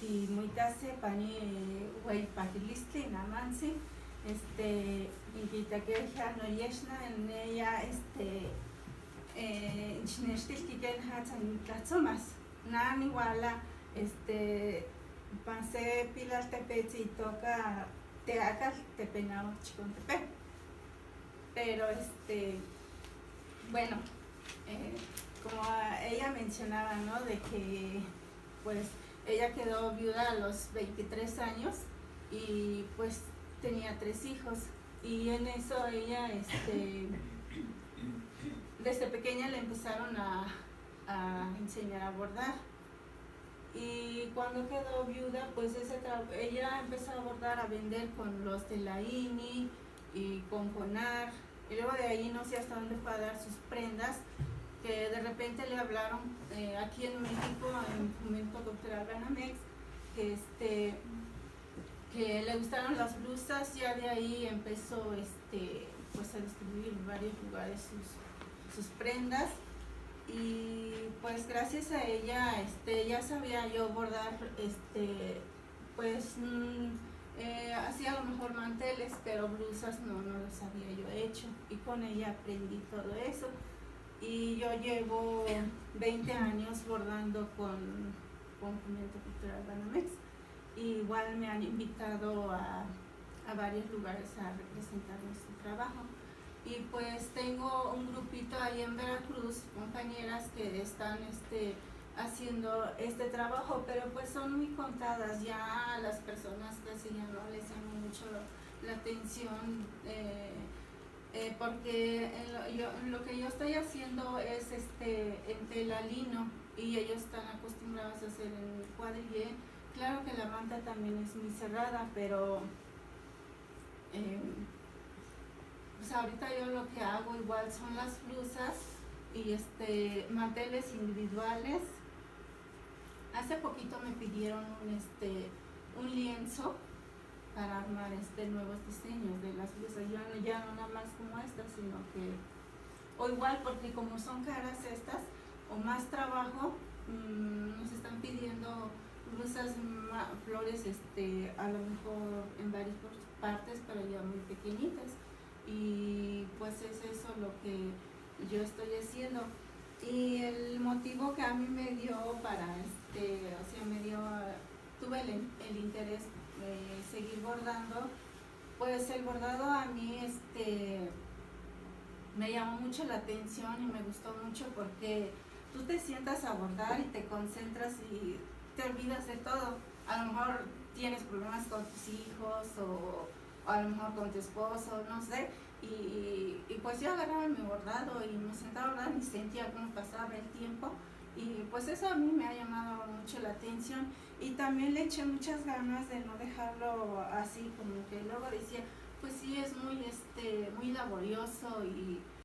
timuitase pani hueypakilistli namansi, inquitaqueja noyexna en ella ichnextiltiquel hatzan tlatzomas, nan iguala panse pilaltepetzi itoca teacal tepenao chicontepe, pero bueno, como ella mencionaba, ¿no? De que pues ella quedó viuda a los 23 años y pues tenía 3 hijos, y en eso ella desde pequeña le empezaron a enseñar a bordar, y cuando quedó viuda pues ella empezó a bordar, a vender con los de la INI y con CONAR, y luego de ahí no sé hasta dónde fue a dar sus prendas, que de repente le hablaron aquí en México, en Fomento Cultural Banamex, que le gustaron las blusas. Ya de ahí empezó pues a distribuir en varios lugares sus prendas, y pues gracias a ella ya sabía yo bordar, pues hacía a lo mejor manteles, pero blusas no los había yo hecho, y con ella aprendí todo eso. Y yo llevo 20 años bordando con Fomento Cultural Banamex, y igual me han invitado a varios lugares a representar nuestro trabajo. Y pues tengo un grupito ahí en Veracruz, compañeras que están haciendo este trabajo, pero pues son muy contadas, ya las personas casi ya no les llama mucho la atención, porque lo que yo estoy haciendo es en tela lino, y ellos están acostumbrados a hacer en cuadrille. Claro que la manta también es muy cerrada, pero pues ahorita yo lo que hago igual son las blusas y manteles individuales. Hace poquito me pidieron un lienzo para armar nuevos diseños de las blusas, ya no nada más como estas, sino que, o igual, porque como son caras estas, o más trabajo, nos están pidiendo blusas, flores, a lo mejor en varias partes, pero ya muy pequeñitas, y pues es eso lo que yo estoy haciendo. Y el motivo que a mí me dio para tuve el interés de seguir bordando, pues el bordado a mí me llamó mucho la atención y me gustó mucho, porque tú te sientas a bordar y te concentras y te olvidas de todo. A lo mejor tienes problemas con tus hijos, o a lo mejor con tu esposo, no sé, y pues yo agarraba mi bordado y me sentaba a bordar y sentía cómo pasaba el tiempo, y pues eso a mí me ha llamado mucho la atención, y también le eché muchas ganas de no dejarlo así, como que luego decía, pues sí, es muy laborioso, y